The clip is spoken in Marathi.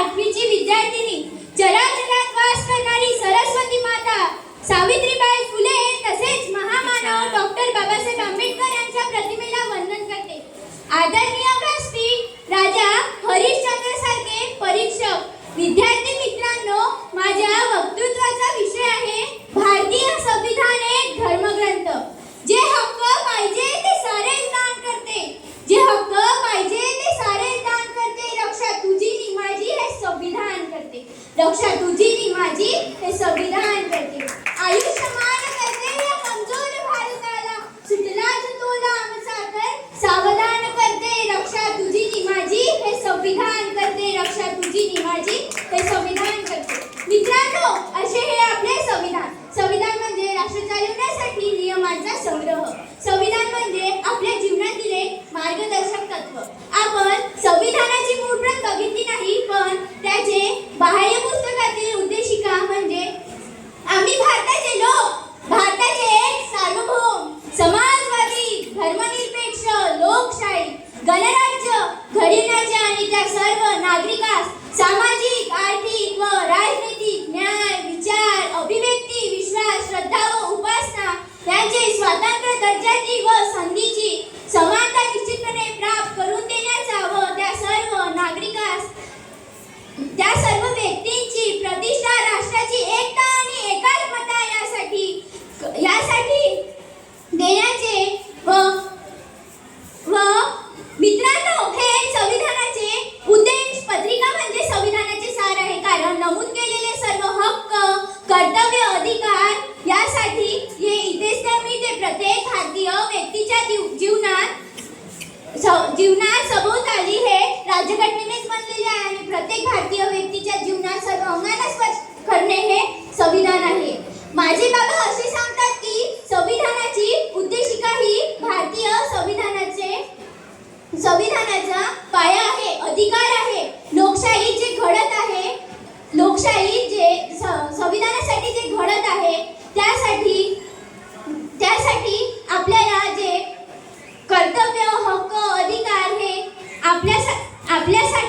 8वीची विद्यार्थिनी, चराचरात वास करणारी सरस्वती माता सावित्रीबाई फुले तसेच महामानव डॉक्टर बाबासाहेब आंबेडकर यांच्या प्रतिमेला वंदन करते. आदरणीय व्यासपीठ, राजा हरिश्चंद्र सारखे परीक्षक, विद्यार्थी मित्रांनो, माझ्या वक्तृत्वाचा विषय आहे भारतीय संविधान एक धर्मग्रंथ. जे हक्क पाहिजे ते सारेच दान करते, जे हक्क पाहिजे ते सारेच दान करते. रक्षा तुझी नि माझी हे संविधान करते, रक्षा तुझी नि माझी हे संविधान करते. आयुष्यमान करते या कमजोर भारताला, सुटला तुला आमचा तर सावधान करते. रक्षा तुझी नि माझी हे संविधान करते, रक्षा तुझी नि माझी हे संविधान करते. मित्रांनो, असे हे आपले संविधान. संविधान म्हणजे राष्ट्र चालवण्यासाठी नियमांचा संग्रह. संविधान म्हणजे आपल्या जीवनातील एक मार्गदर्शक तत्व. आपण संविधानाची मूळ प्रत बघितली नाही, पण त्याचे बाह्य पुस्तकातील उद्देशिका म्हणजे आम्ही भारताचे लोक, भारताचे एक सार्वभौम, समाजवादी, धर्मनिरपेक्ष, लोकशाही, गणराज्य घडविण्याचे आणि त्या सर्व नागरिकास सामाजिक, आर्थिक व राजनैतिक न्याय, विचार, अभिव्यक्ती, विश्वास, श्रद्धा व उपासना यांचे स्वातंत्र्य दर्जाची व संधीची समानता निश्चितपणे प्राप्त करून देण्याचा व त्या सर्व नागरिकास, त्या सर्व व्यक्तींची प्रतिष्ठा, राष्ट्राची एकता आणि एकात्मता यासाठी देण्याचे व मित्रांनो, हे संविधानाचे उद्देश पत्रिका म्हणजे संविधानाचे सार आहे. कारण नमूद केलेले सर्व हक्क, कर्तव्य, अधिकार यासाठी हे इथेच नाही, ते प्रत्येक भारतीय व्यक्तीच्या जीवनात सभोवताली हे राज्यघटनेनेच बनलेले आहे आणि प्रत्येक भारतीय व्यक्तीच्या जीवनात सर्व अंगाने स्पर्श करणे हे संविधान आहे. माझे बाबा असे सांगतात की संविधानाची उद्देशिका ही भारतीय संविधानाचा पाया आहे, अधिकार आहे. लोकशाही जे घडत आहे, लोकशाही जे संविधानासाठी जे घडत आहे, त्यासाठी आपल्याला जे कर्तव्य, हक्क, अधिकार हे आपल्यासाठी